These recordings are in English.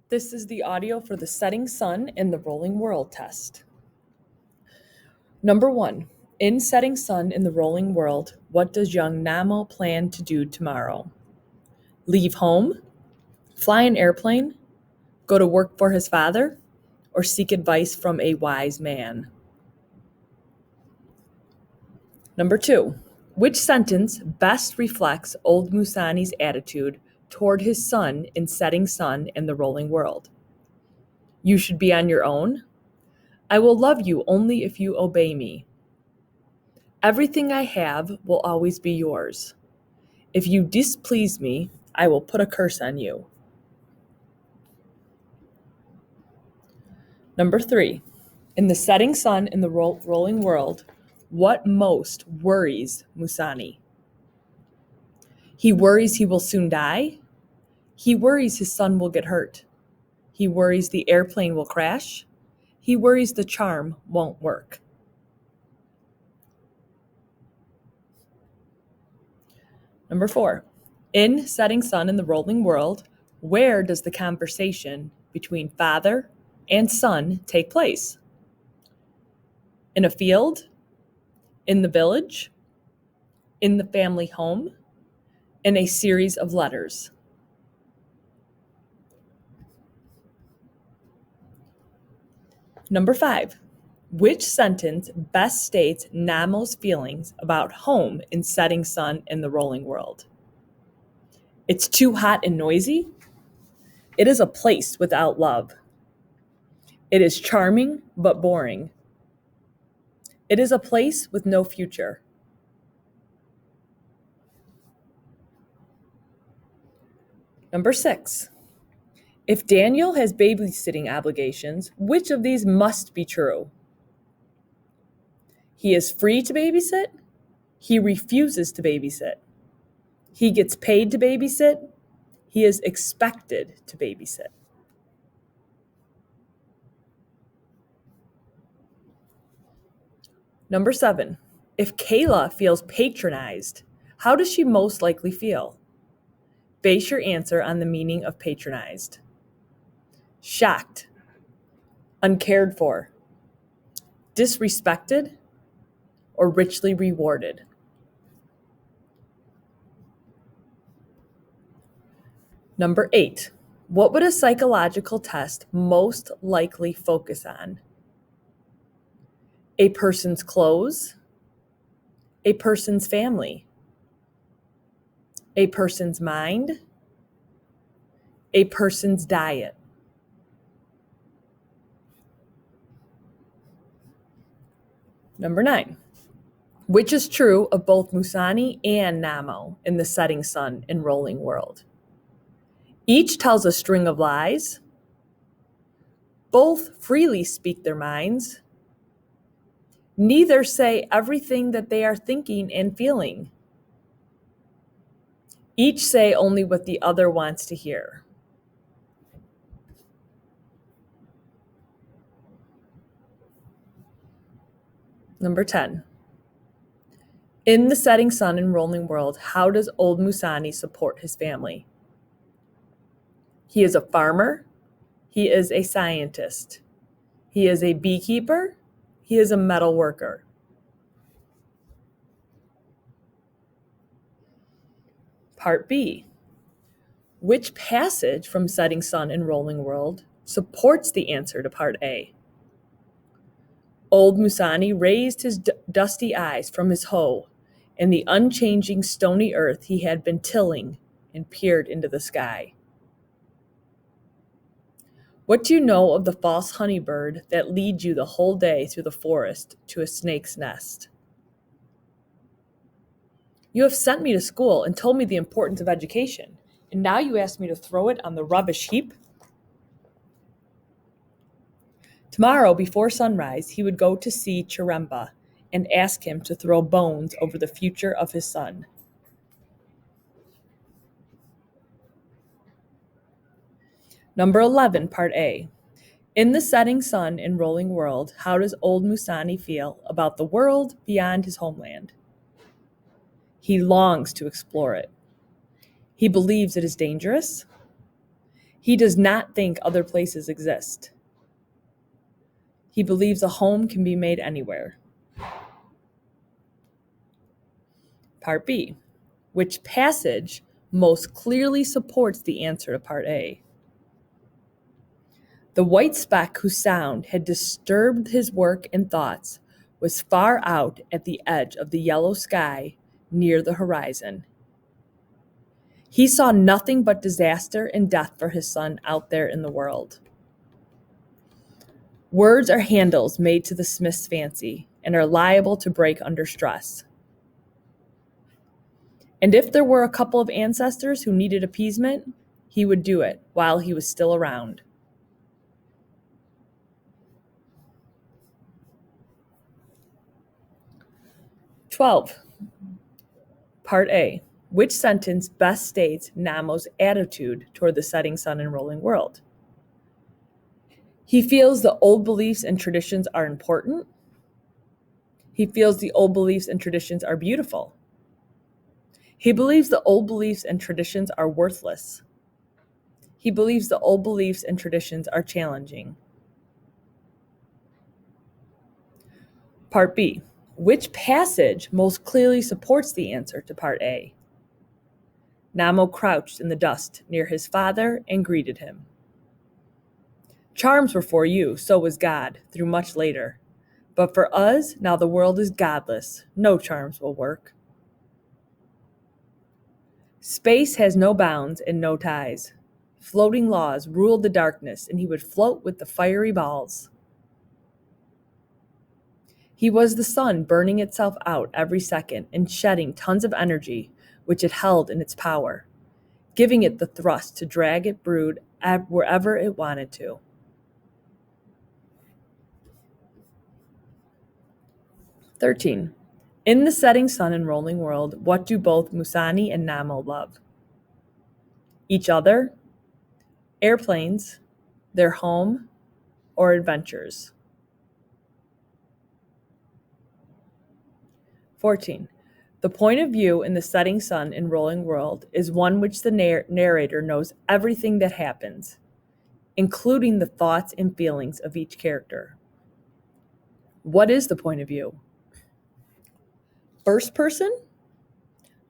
This is the audio for the setting sun and the rolling world test. Number 1. In setting sun in the rolling world, what does young Namo plan to do tomorrow? Leave home? Fly an airplane? Go to work for his father? Or seek advice from a wise man? Number 2. Which sentence best reflects old Musani's attitude toward his son in setting sun in the rolling world? You should be on your own. I will love you only if you obey me. Everything I have will always be yours. If you displease me, I will put a curse on you. Number 3. In the setting sun in the rolling world, what most worries Musani? He worries he will soon die. He worries his son will get hurt. He worries the airplane will crash. He worries the charm won't work. Number 4. In setting sun in the rolling world, where does the conversation between father and son take place? In a field? In the village? In the family home? In a series of letters? Number 5. Which sentence best states Namo's feelings about home in setting sun in the rolling world? It's too hot and noisy. It is a place without love. It is charming but boring. It is a place with no future. Number 6. If Daniel has babysitting obligations, which of these must be true? He is free to babysit. He refuses to babysit. He gets paid to babysit. He is expected to babysit. Number 7. If Kayla feels patronized, how does she most likely feel? Base your answer on the meaning of patronized. Shocked, uncared for, disrespected, or richly rewarded. Number 8. What would a psychological test most likely focus on? A person's clothes, a person's family, a person's mind, a person's diet. Number 9. Which is true of both Musani and Namo in the setting sun and rolling world? Each tells a string of lies. Both freely speak their minds. Neither say everything that they are thinking and feeling. Each say only what the other wants to hear. Number 10. In the setting sun and rolling world, how does old Musani support his family? He is a farmer. He is a scientist. He is a beekeeper. He is a metal worker. Part B. Which passage from setting sun and rolling world supports the answer to part A? Old Musani raised his dusty eyes from his hoe and the unchanging stony earth he had been tilling and peered into the sky. What do you know of the false honeybird that leads you the whole day through the forest to a snake's nest? You have sent me to school and told me the importance of education, and now you ask me to throw it on the rubbish heap? Tomorrow, before sunrise, he would go to see Chiremba and ask him to throw bones over the future of his son. Number 11, Part A. In the setting sun and rolling world, how does old Musani feel about the world beyond his homeland? He longs to explore it. He believes it is dangerous. He does not think other places exist. He believes a home can be made anywhere. Part B. Which passage most clearly supports the answer to Part A? The white speck whose sound had disturbed his work and thoughts was far out at the edge of the yellow sky near the horizon. He saw nothing but disaster and death for his son out there in the world. Words are handles made to the smith's fancy and are liable to break under stress. And if there were a couple of ancestors who needed appeasement, he would do it while he was still around. Part A. Which sentence best states Namo's attitude toward the setting sun and rolling world? He feels the old beliefs and traditions are important. He feels the old beliefs and traditions are beautiful. He believes the old beliefs and traditions are worthless. He believes the old beliefs and traditions are challenging. Part B. Which passage most clearly supports the answer to Part A? Namo crouched in the dust near his father and greeted him. Charms were for you, so was God, through much later. But for us, now the world is godless. No charms will work. Space has no bounds and no ties. Floating laws ruled the darkness, and he would float with the fiery balls. He was the sun burning itself out every second and shedding tons of energy, which it held in its power, giving it the thrust to drag it brood wherever it wanted to. (13) In the setting sun and rolling world, what do both Musani and Namo love? Each other, airplanes, their home, or adventures? 14. The point of view in the setting sun and rolling world is one which the narrator knows everything that happens, including the thoughts and feelings of each character. What is the point of view? First person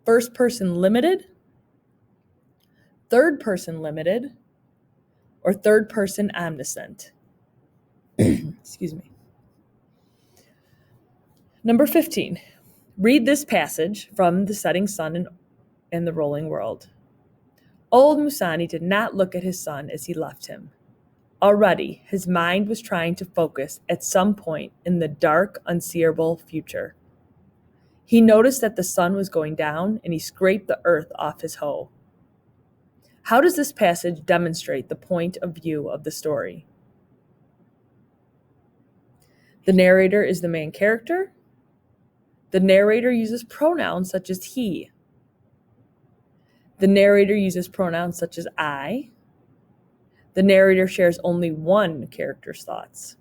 limited, third person limited, or third person omniscient? Excuse me. Number 15. Read this passage from the setting sun and the rolling world. Old Musani did not look at his son as he left him. Already, his mind was trying to focus at some point in the dark, unseeable future. He noticed that the sun was going down, and he scraped the earth off his hoe. How does this passage demonstrate the point of view of the story? The narrator is the main character. The narrator uses pronouns such as he. The narrator uses pronouns such as I. The narrator shares only one character's thoughts.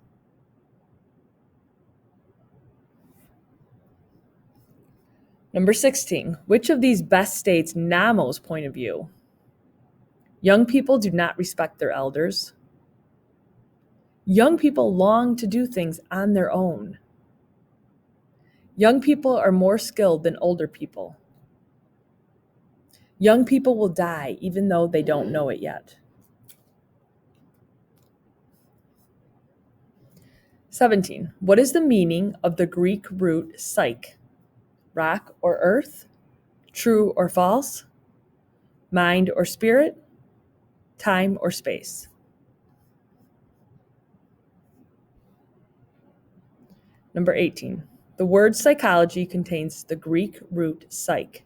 Number 16. Which of these best states Namo's point of view? Young people do not respect their elders. Young people long to do things on their own. Young people are more skilled than older people. Young people will die even though they don't know it yet. 17. What is the meaning of the Greek root psyche? Rock or earth? True or false? Mind or spirit? Time or space? Number 18. The word psychology contains the Greek root psyche.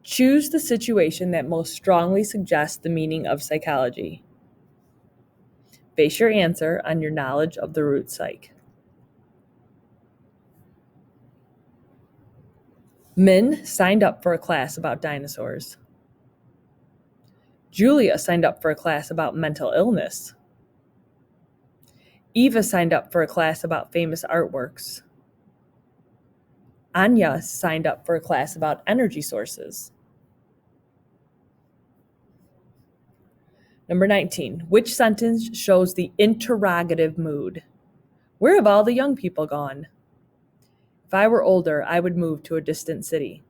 Choose the situation that most strongly suggests the meaning of psychology. Base your answer on your knowledge of the root psyche. Min signed up for a class about dinosaurs. Julia signed up for a class about mental illness. Eva signed up for a class about famous artworks. Anya signed up for a class about energy sources. Number 19. Which sentence shows the interrogative mood? Where have all the young people gone? If I were older, I would move to a distant city.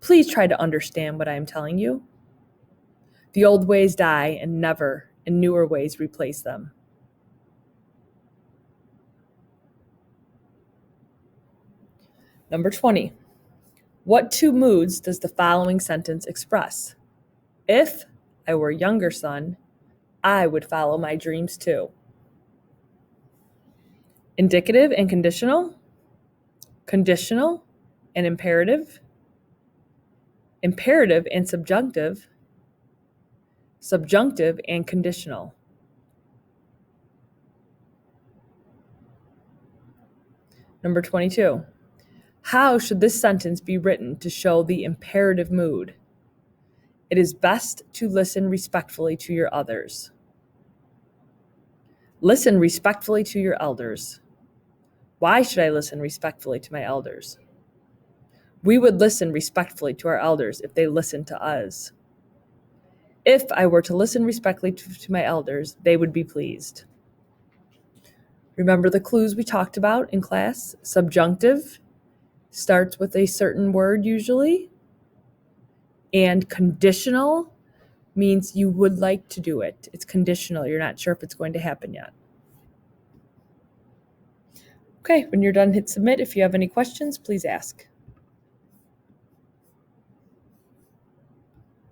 Please try to understand what I am telling you. The old ways die and newer ways replace them. Number 20. What two moods does the following sentence express? If I were a younger son, I would follow my dreams too. Indicative and conditional, conditional and imperative, imperative and subjunctive, subjunctive and conditional. Number 22. How should this sentence be written to show the imperative mood? It is best to listen respectfully to your others. Listen respectfully to your elders. Why should I listen respectfully to my elders? We would listen respectfully to our elders if they listened to us. If I were to listen respectfully to my elders, they would be pleased. Remember the clues we talked about in class? Subjunctive starts with a certain word usually. And conditional means you would like to do it. It's conditional. You're not sure if it's going to happen yet. Okay, when you're done, hit submit. If you have any questions, please ask.